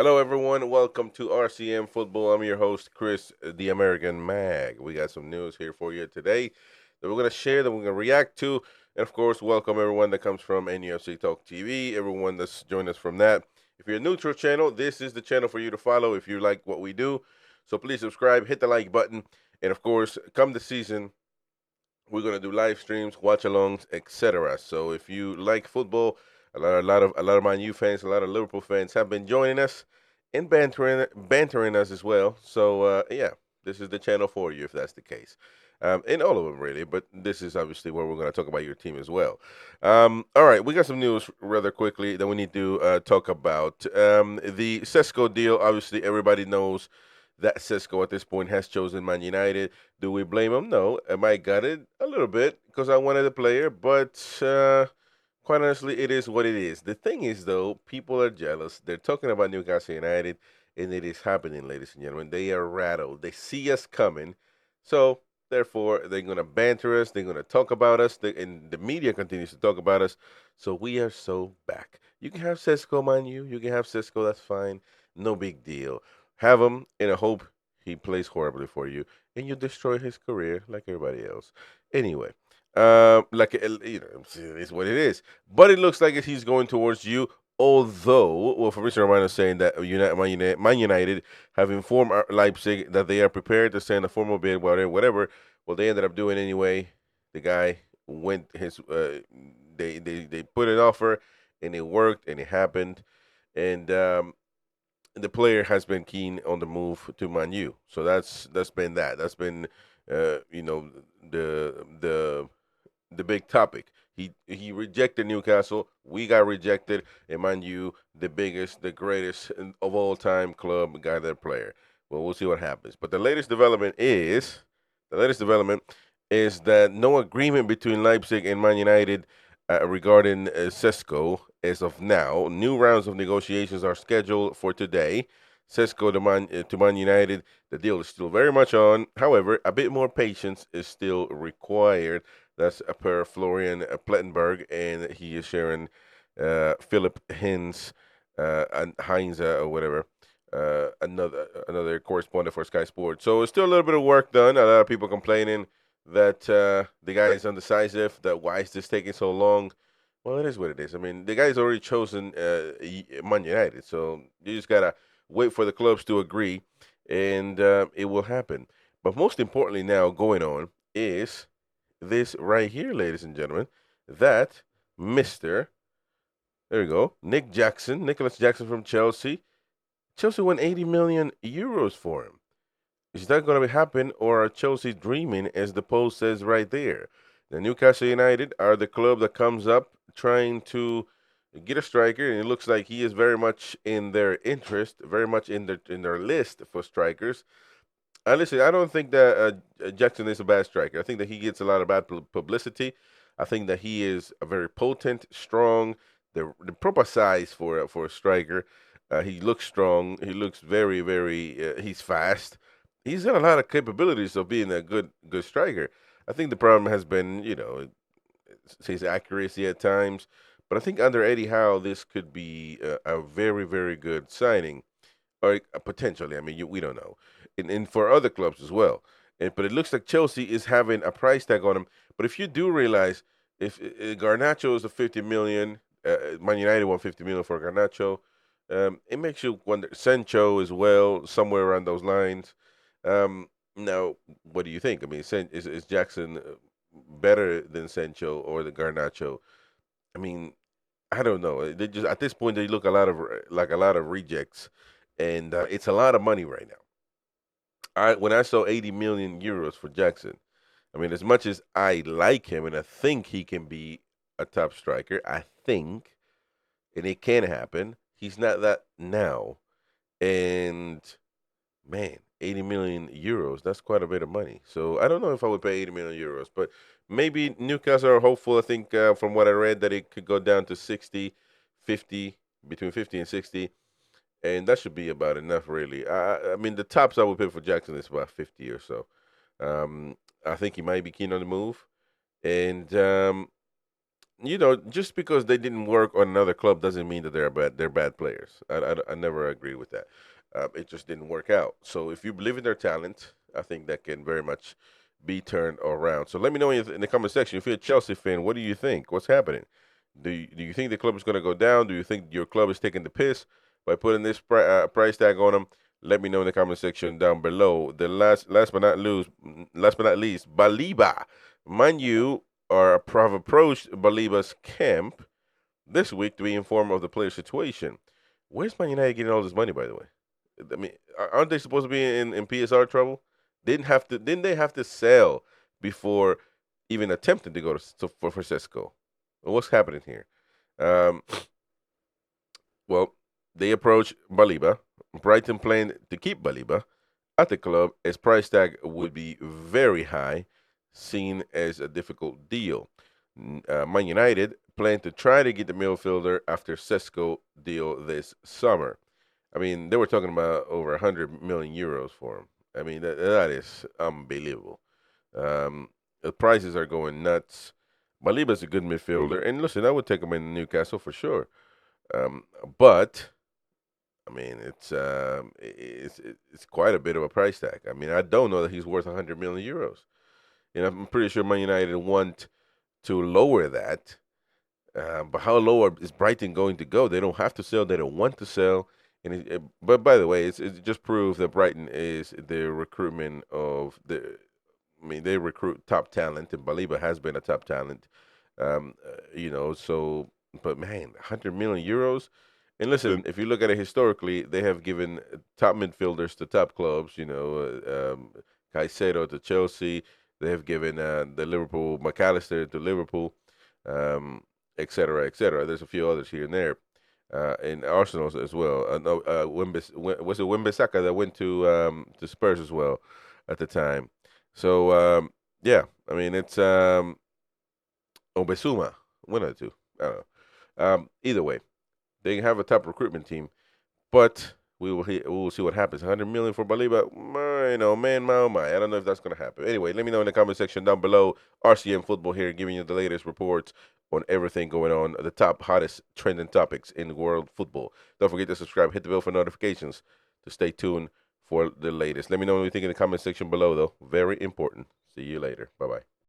Hello, everyone. Welcome to RCM Football. I'm your host, Chris, the American Mag. We got some news here for you today that we're going to share, that we're going to react to. And of course, welcome everyone that comes from MUFC Talk TV, everyone that's joined us from that. If you're new to our channel, this is the channel for you to follow if you like what we do. So please subscribe, hit the like button. And of course, come the season, we're going to do live streams, watch alongs, etc. So if you like football, a lot of Man U fans, a lot of Liverpool fans have been joining us and bantering us as well. So yeah, this is the channel for you if that's the case. And all of them really, but this is obviously where we're going to talk about your team as well. All right, we got some news rather quickly that we need to talk about. The Sesko deal, obviously everybody knows that Sesko at this point has chosen Man United. Do we blame him? No. Am I gutted? A little bit because I wanted a player, but quite honestly, it is what it is. The thing is, though, people are jealous. They're talking about Newcastle United, and it is happening, ladies and gentlemen. They are rattled. They see us coming. So, therefore, they're going to banter us. They're going to talk about us. And the media continues to talk about us. So, we are so back. You can have Sesko, mind you. You can have Sesko. That's fine. No big deal. Have him in a hope he plays horribly for you, and you destroy his career like everybody else. Anyway, it's what it is. But it looks like he's going towards you. Although, well, Fabrizio Romano is saying that Man United have informed Leipzig that they are prepared to send a formal bid, whatever. Well, they ended up doing anyway. The guy went his. They put an offer, and it worked, and it happened, and the player has been keen on the move to Man U. So that's been that. That's been the the big topic. He rejected Newcastle. We got rejected, and Man U, the biggest, the greatest of all time club, got their player. Well, we'll see what happens. But the latest development is that no agreement between Leipzig and Man United regarding Sesko as of now. New rounds of negotiations are scheduled for today. Sesko to Man United, the deal is still very much on. However, a bit more patience is still required. That's per Florian Plettenberg, and he is sharing Philip Heinz or whatever, another correspondent for Sky Sports. So it's still a little bit of work done. A lot of people complaining that the guy is undecisive. That why is this taking so long? Well, it is what it is. I mean, the guy's already chosen Man United, so you just gotta wait for the clubs to agree, and it will happen. But most importantly, now going on is this right here, ladies and gentlemen, that Mister, there you go, Nicolas Jackson from Chelsea. Chelsea won 80 million euros for him. Is that going to happen, or are Chelsea dreaming, as the post says right there? The Newcastle United are the club that comes up trying to get a striker, and it looks like he is very much in their interest, very much in their list for strikers. Listen, I don't think that Jackson is a bad striker. I think that he gets a lot of bad publicity. I think that he is a very potent, strong, the proper size for a striker. He looks strong. He looks very, very. He's fast. He's got a lot of capabilities of being a good striker. I think the problem has been, his accuracy at times. But I think under Eddie Howe, this could be a very, very good signing, or potentially. I mean, we don't know, and for other clubs as well. But it looks like Chelsea is having a price tag on him. But if you do realize, if Garnacho is a 50 million, Man United won 50 million for Garnacho. It makes you wonder. Sancho as well, somewhere around those lines. Now, what do you think? I mean, is Jackson better than Sancho or the Garnacho? I mean, I don't know. They just at this point they look like a lot of rejects, and it's a lot of money right now. When I saw 80 million euros for Jackson, I mean, as much as I like him and I think he can be a top striker, I think, and it can happen. He's not that now, and man, 80 million euros, that's quite a bit of money. So I don't know if I would pay 80 million euros, but maybe Newcastle are hopeful. I think from what I read that it could go down to 60, 50, between 50 and 60, and that should be about enough, really. I mean, the tops I would pay for Jackson is about 50 or so. I think he might be keen on the move. And just because they didn't work on another club doesn't mean that they're bad players. I never agree with that. It just didn't work out. So if you believe in their talent, I think that can very much be turned around. So let me know in the comment section. If you're a Chelsea fan, what do you think? What's happening? Do you think the club is going to go down? Do you think your club is taking the piss by putting this price tag on them? Let me know in the comment section down below. The last but not least, Baleba. Mind you, have approached Baleba's camp this week to be informed of the player's situation. Where's Man United getting all this money, by the way? I mean, aren't they supposed to be in PSR trouble? Didn't they have to sell before even attempting to go for Sesko? What's happening here? Um, well, they approached Baleba. Brighton planned to keep Baleba at the club, as price tag would be very high, seen as a difficult deal. Man United plan to try to get the midfielder after Sesko deal this summer. I mean, they were talking about over 100 million euros for him. I mean, that is unbelievable. The prices are going nuts. Baliba's a good midfielder, and listen, I would take him in Newcastle for sure. But I mean, it's quite a bit of a price tag. I mean, I don't know that he's worth 100 million euros. And I'm pretty sure Man United want to lower that. But how low is Brighton going to go? They don't have to sell. They don't want to sell. But by the way, it just proves that Brighton is the recruitment of the. I mean, they recruit top talent, and Baleba has been a top talent. So, but man, 100 million euros. And listen, if you look at it historically, they have given top midfielders to top clubs. Caicedo to Chelsea. They have given the Liverpool McAllister to Liverpool, et cetera, et cetera. There's a few others here and there, and Arsenal as well. No, was it Wan-Bissaka that went to Spurs as well at the time? So yeah, I mean it's Obesuma, one of the two. I don't know. Either way, they have a top recruitment team, but we will see what happens. 100 million for Baleba, man, my oh my. I don't know if that's gonna happen. Anyway, let me know in the comment section down below. RCM Football here, giving you the latest reports on everything going on, the top hottest trending topics in world football. Don't forget to subscribe, hit the bell for notifications to stay tuned for the latest. Let me know what you think in the comment section below, though. Very important. See you later. Bye bye.